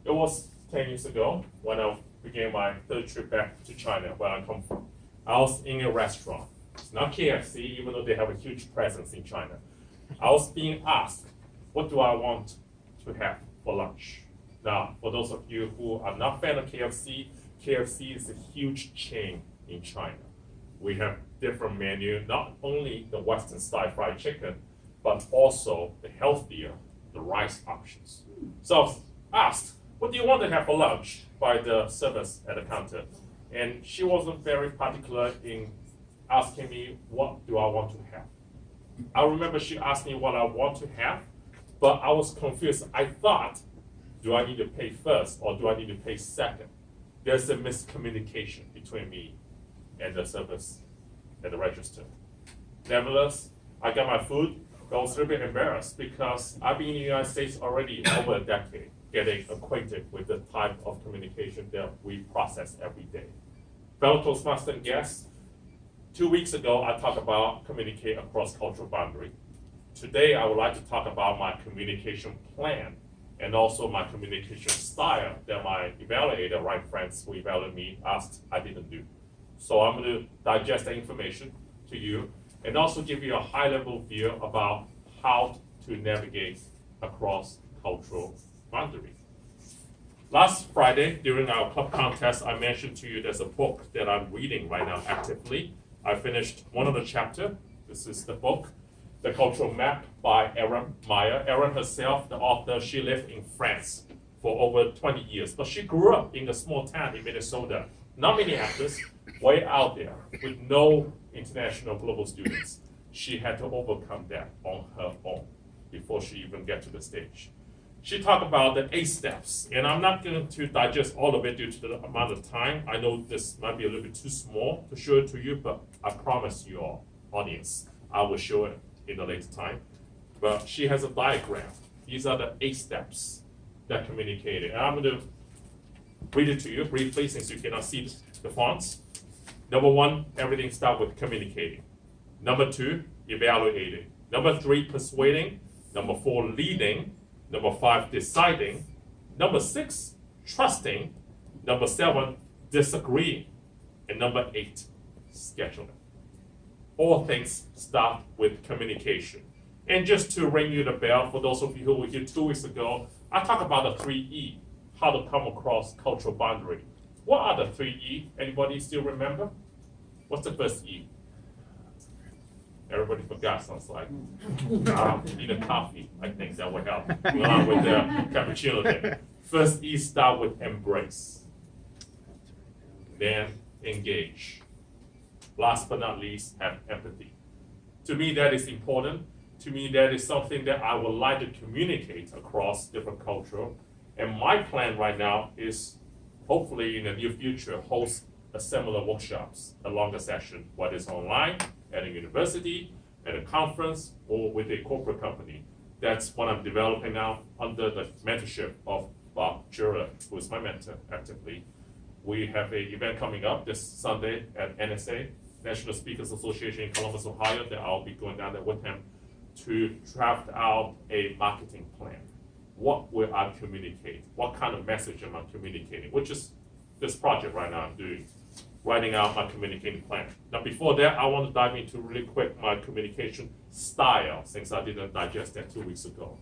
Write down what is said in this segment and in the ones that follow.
It was 10 years ago when I began my third trip back to China, where I come from. I was in a restaurant. It's not KFC, even though they have a huge presence in China. I was being asked, what do I want to have for lunch? Now, for those of you who are not fan of KFC, KFC is a huge chain in China. We have different menu, not only the Western style fried chicken, but also the healthier, the rice options. So I was asked, what do you want to have for lunch by the service at the counter? And she wasn't very particular in asking me, what do I want to have? I remember she asked me what I want to have, but I was confused. I thought, do I need to pay first or do I need to pay second? There's a miscommunication between me and the service at the register. Nevertheless, I got my food, but I was a little bit embarrassed because I've been in the United States already over a decade, getting acquainted with the type of communication that we process every day. Fellow Toastmaster guests, 2 weeks ago, I talked about communicate across cultural boundary. Today, I would like to talk about my communication plan and also my communication style that my evaluator, right friends who evaluated me, asked I didn't do. So I'm going to digest that information to you and also give you a high-level view about how to navigate across cultural boundary. Last Friday, during our club contest, I mentioned to you there's a book that I'm reading right now actively. I finished one of the chapters. This is the book, The Cultural Map by Erin Meyer. Erin herself, the author, she lived in France for over 20 years, but she grew up in a small town in Minnesota, not Minneapolis, way out there, with no international global students. She had to overcome that on her own before she even get to the stage. She talked about the 8 steps, and I'm not going to digest all of it due to the amount of time. I know this might be a little bit too small to show it to you, but I promise you all, audience, I will show it in a later time. But she has a diagram. These are the 8 steps that communicated. And I'm going to read it to you briefly since you cannot see the fonts. Number 1, everything starts with communicating. Number 2, evaluating. Number 3, persuading. Number 4, leading. Number 5, deciding. Number 6, trusting. Number 7, disagreeing. And number 8, scheduling. All things start with communication. And just to ring you the bell, for those of you who were here 2 weeks ago, I talked about the 3E, how to come across cultural boundary. What are the 3E? Anybody still remember? What's the first E? Everybody forgot, sounds like. Need a coffee, I think that would help. Along with the cappuccino there. First E start with embrace. Then engage. Last but not least, have empathy. To me, that is important. To me, that is something that I would like to communicate across different cultures. And my plan right now is, hopefully in the near future, host a similar workshops, a longer session, whether it's online, at a university, at a conference, or with a corporate company. That's what I'm developing now under the mentorship of Bob Jura, who is my mentor actively. We have an event coming up this Sunday at NSA, National Speakers Association in Columbus, Ohio, that I'll be going down there with him to draft out a marketing plan. What will I communicate? What kind of message am I communicating? Which is this project right now I'm doing, writing out my communicating plan. Now before that, I want to dive into really quick my communication style, since I didn't digest that 2 weeks ago.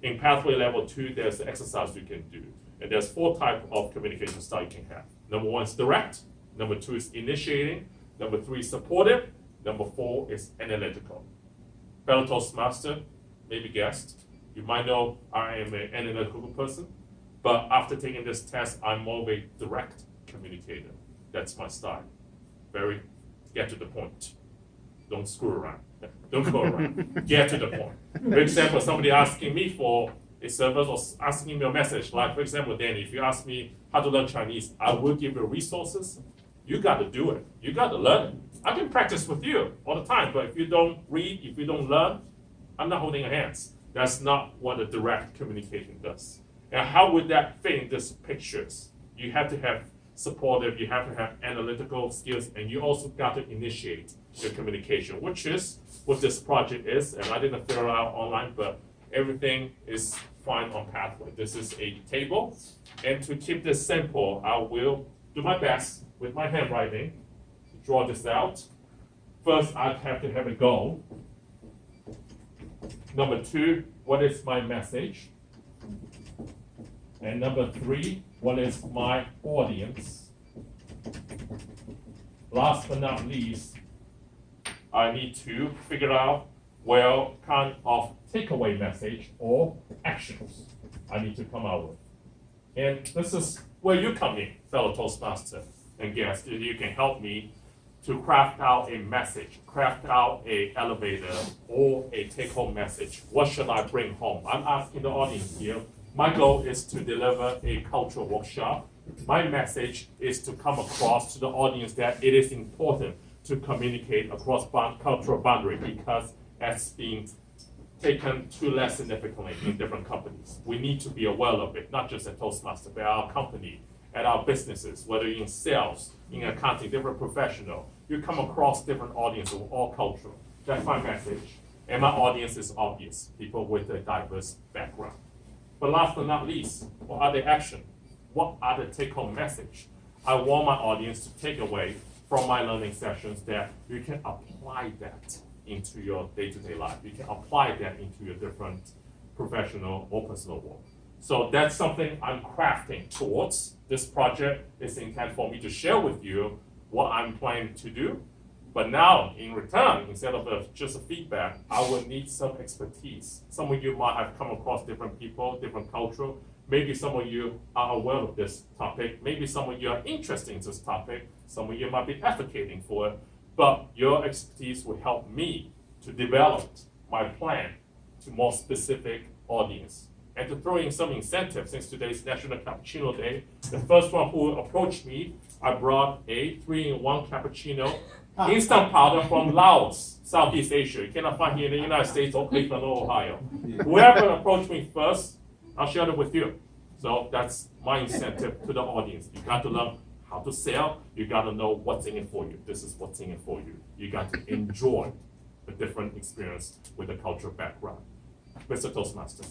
In pathway level 2, there's the exercise you can do. And there's 4 types of communication style you can have. Number 1 is direct. Number 2 is initiating. Number 3 is supportive. Number 4 is analytical. Fellow Toastmaster, maybe guessed, you might know I am an analytical person, but after taking this test, I'm more of a direct communicator. That's my style. Very get to the point. Don't screw around. Don't go around. Get to the point. For example, somebody asking me for a service or asking me a message, like for example, Danny, if you ask me how to learn Chinese, I will give you resources. You got to do it. You got to learn it. I can practice with you all the time, but if you don't read, if you don't learn, I'm not holding your hands. That's not what a direct communication does. And how would that fit in these pictures? You have to have supportive, you have to have analytical skills, and you also got to initiate your communication, which is what this project is. And I didn't figure it out online, but everything is fine on Pathway. This is a table And to keep this simple, I will do my best with my handwriting to draw this out. First, I have to have a goal. Number 2, what is my message? And number 3, what is my audience? Last but not least, I need to figure out what kind of takeaway message or actions I need to come out with. And this is where you come in, fellow Toastmaster and guests. You can help me to craft out a message, craft out a elevator or a take-home message. What should I bring home? I'm asking the audience here. My goal is to deliver a cultural workshop. My message is to come across to the audience that it is important to communicate across cultural boundary because it's being taken too less significantly in different companies. We need to be aware of it, not just at Toastmaster, but our company, at our businesses, whether in sales, in accounting, different professional. You come across different audiences of all cultural. That's my message. And my audience is obvious, people with a diverse background. But last but not least, what are the action? What are the take-home message? I want my audience to take away from my learning sessions that you can apply that into your day-to-day life. You can apply that into your different professional or personal work. So that's something I'm crafting towards. This project is intended for me to share with you what I'm planning to do. But now, in return, instead of just a feedback, I will need some expertise. Some of you might have come across different people, different culture. Maybe some of you are aware of this topic. Maybe some of you are interested in this topic. Some of you might be advocating for it. But your expertise will help me to develop my plan to more specific audience. And to throw in some incentive, since today's National Cappuccino Day, the first one who approached me, I brought a 3-in-1 cappuccino instant powder from Laos, Southeast Asia. You cannot find here in the United States or Cleveland or Ohio. Whoever approached me first, I'll share it with you. So that's my incentive to the audience. You got to learn how to sell. You got to know what's in it for you. This is what's in it for you. You got to enjoy a different experience with a cultural background. Mr. Toastmaster.